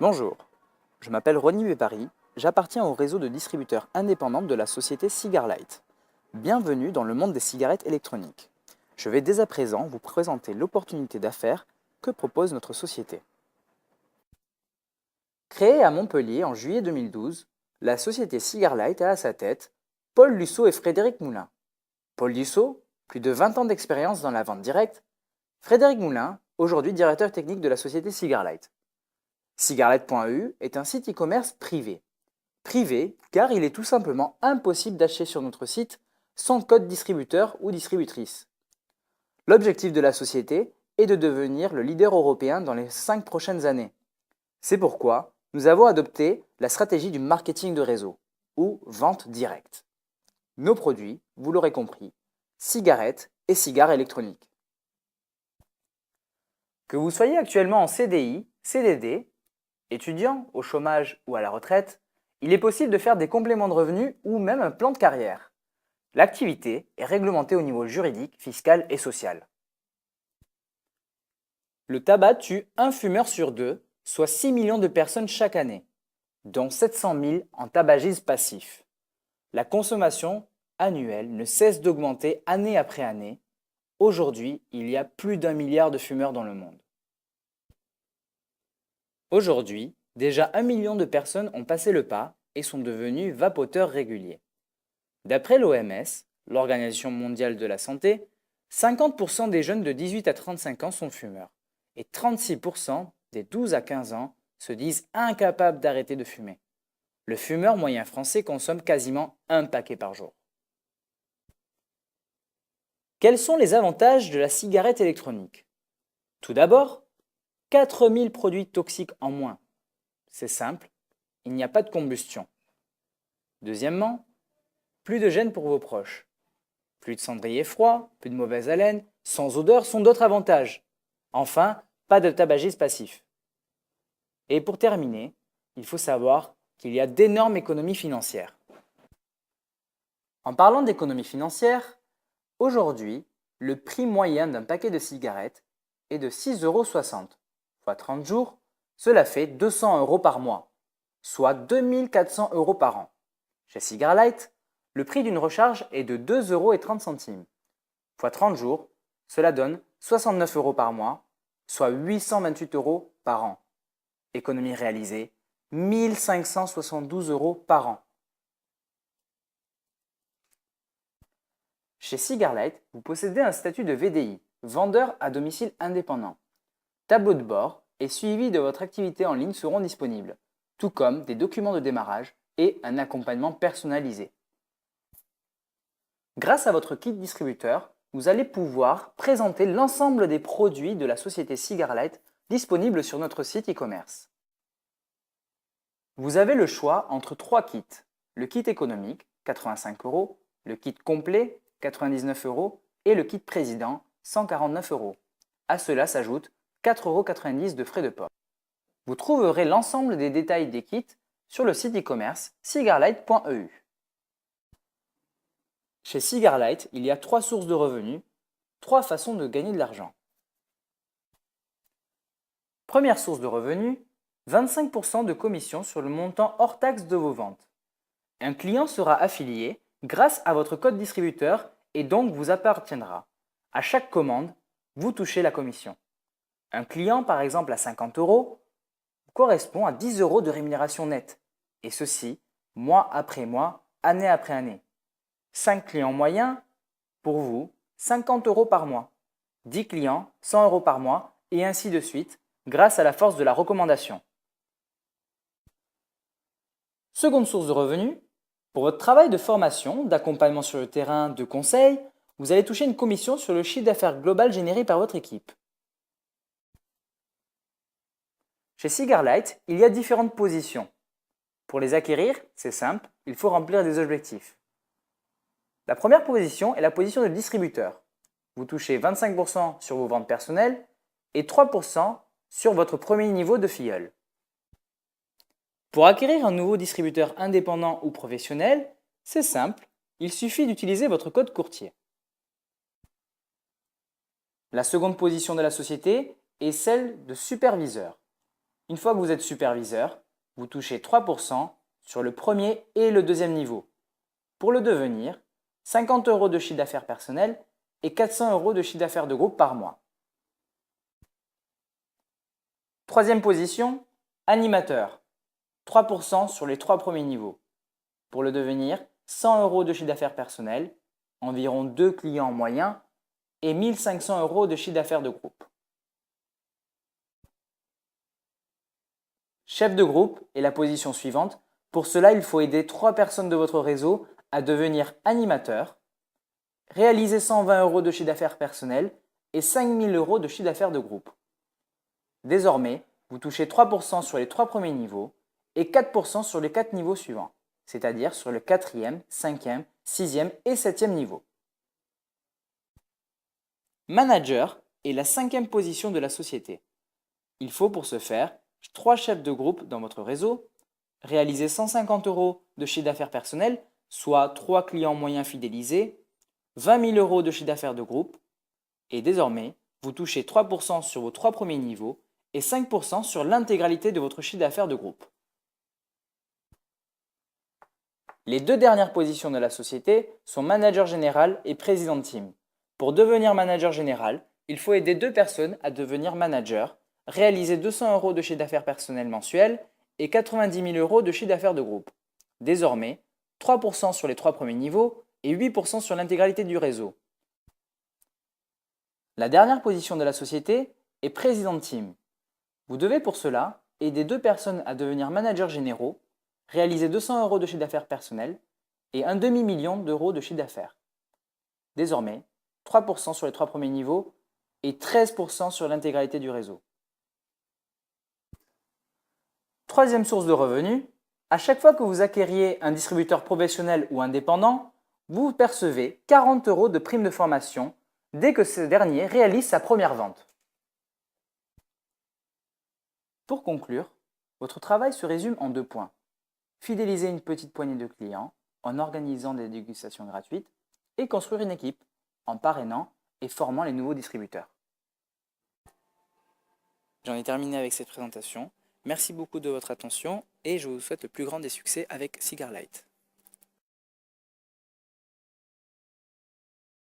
Bonjour, je m'appelle Ronny Bépari, j'appartiens au réseau de distributeurs indépendants de la société Cigarlight. Bienvenue dans le monde des cigarettes électroniques. Je vais dès à présent vous présenter l'opportunité d'affaires que propose notre société. Créée à Montpellier en juillet 2012, la société Cigarlight a à sa tête Paul Lussot et Frédéric Moulin. Paul Lussot, plus de 20 ans d'expérience dans la vente directe. Frédéric Moulin, aujourd'hui directeur technique de la société Cigarlight. Cigarlight.eu est un site e-commerce privé. Privé car il est tout simplement impossible d'acheter sur notre site sans code distributeur ou distributrice. L'objectif de la société est de devenir le leader européen dans les 5 prochaines années. C'est pourquoi nous avons adopté la stratégie du marketing de réseau, ou vente directe. Nos produits, vous l'aurez compris, cigarettes et cigares électroniques. Que vous soyez actuellement en CDI, CDD, étudiant, au chômage ou à la retraite, il est possible de faire des compléments de revenus ou même un plan de carrière. L'activité est réglementée au niveau juridique, fiscal et social. Le tabac tue un fumeur sur deux, soit 6 millions de personnes chaque année, dont 700 000 en tabagisme passif. La consommation annuelle ne cesse d'augmenter année après année. Aujourd'hui, il y a plus d'1 milliard de fumeurs dans le monde. Aujourd'hui, déjà 1 million de personnes ont passé le pas et sont devenues vapoteurs réguliers. D'après l'OMS, l'Organisation mondiale de la santé, 50% des jeunes de 18 à 35 ans sont fumeurs et 36% des 12 à 15 ans se disent incapables d'arrêter de fumer. Le fumeur moyen français consomme quasiment un paquet par jour. Quels sont les avantages de la cigarette électronique? Tout d'abord, 4000 produits toxiques en moins. C'est simple, il n'y a pas de combustion. Deuxièmement, plus de gêne pour vos proches. Plus de cendrier froid, plus de mauvaise haleine, sans odeur sont d'autres avantages. Enfin, pas de tabagisme passif. Et pour terminer, il faut savoir qu'il y a d'énormes économies financières. En parlant d'économies financières, aujourd'hui, le prix moyen d'un paquet de cigarettes est de 6,60 €, soit 30 jours, cela fait 200 € par mois, soit 2400 € par an. Chez Cigarlight, le prix d'une recharge est de 2,30 €, fois 30 jours, cela donne 69 € par mois, soit 828 € par an. Économie réalisée, 1572 € par an. Chez Cigarlight, vous possédez un statut de VDI, vendeur à domicile indépendant. Tableau de bord et suivi de votre activité en ligne seront disponibles, tout comme des documents de démarrage et un accompagnement personnalisé. Grâce à votre kit distributeur, vous allez pouvoir présenter l'ensemble des produits de la société Cigarlight disponibles sur notre site e-commerce. Vous avez le choix entre 3 kits, le kit économique, 85 €, le kit complet, 99 € et le kit président, 149 €. À cela s'ajoute 4,90 € de frais de port. Vous trouverez l'ensemble des détails des kits sur le site e-commerce cigarlight.eu. Chez Cigarlight, il y a 3 sources de revenus, 3 façons de gagner de l'argent. Première source de revenus, 25% de commission sur le montant hors taxe de vos ventes. Un client sera affilié grâce à votre code distributeur et donc vous appartiendra. À chaque commande, vous touchez la commission. Un client, par exemple à 50 € correspond à 10 € de rémunération nette, et ceci mois après mois, année après année. 5 clients moyens, pour vous, 50 € par mois. 10 clients, 100 € par mois, et ainsi de suite, grâce à la force de la recommandation. Seconde source de revenus, pour votre travail de formation, d'accompagnement sur le terrain, de conseil, vous allez toucher une commission sur le chiffre d'affaires global généré par votre équipe. Chez Cigarlight, il y a différentes positions. Pour les acquérir, c'est simple, il faut remplir des objectifs. La première position est la position de distributeur. Vous touchez 25% sur vos ventes personnelles et 3% sur votre premier niveau de filleul. Pour acquérir un nouveau distributeur indépendant ou professionnel, c'est simple, il suffit d'utiliser votre code courtier. La seconde position de la société est celle de superviseur. Une fois que vous êtes superviseur, vous touchez 3% sur le premier et le deuxième niveau. Pour le devenir, 50 € de chiffre d'affaires personnel et 400 € de chiffre d'affaires de groupe par mois. Troisième position, animateur. 3% sur les 3 premiers niveaux. Pour le devenir, 100 € de chiffre d'affaires personnel, environ 2 clients en moyen et 1500 € de chiffre d'affaires de groupe. Chef de groupe est la position suivante. Pour cela, il faut aider 3 personnes de votre réseau à devenir animateurs, réaliser 120 € de chiffre d'affaires personnel et 5000 € de chiffre d'affaires de groupe. Désormais, vous touchez 3% sur les 3 premiers niveaux et 4% sur les 4 niveaux suivants, c'est-à-dire sur le 4e, 5e, 6e et 7e niveau. Manager est la 5e position de la société. Il faut pour ce faire 3 chefs de groupe dans votre réseau, réaliser 150 € de chiffre d'affaires personnel, soit 3 clients moyens fidélisés, 20 000 € de chiffre d'affaires de groupe, et désormais, vous touchez 3% sur vos 3 premiers niveaux et 5% sur l'intégralité de votre chiffre d'affaires de groupe. Les 2 dernières positions de la société sont manager général et président de team. Pour devenir manager général, il faut aider 2 personnes à devenir manager, réaliser 200 € de chiffre d'affaires personnel mensuel et 90 000 € de chiffre d'affaires de groupe. Désormais, 3% sur les 3 premiers niveaux et 8% sur l'intégralité du réseau. La dernière position de la société est président de team. Vous devez pour cela aider 2 personnes à devenir managers généraux, réaliser 200 € de chiffre d'affaires personnel et un demi-million d'euros de chiffre d'affaires. Désormais, 3% sur les 3 premiers niveaux et 13% sur l'intégralité du réseau. Troisième source de revenus, à chaque fois que vous acquériez un distributeur professionnel ou indépendant, vous percevez 40 € de prime de formation dès que ce dernier réalise sa première vente. Pour conclure, votre travail se résume en 2 points. Fidéliser une petite poignée de clients en organisant des dégustations gratuites et construire une équipe en parrainant et formant les nouveaux distributeurs. J'en ai terminé avec cette présentation. Merci beaucoup de votre attention et je vous souhaite le plus grand des succès avec Cigar Light.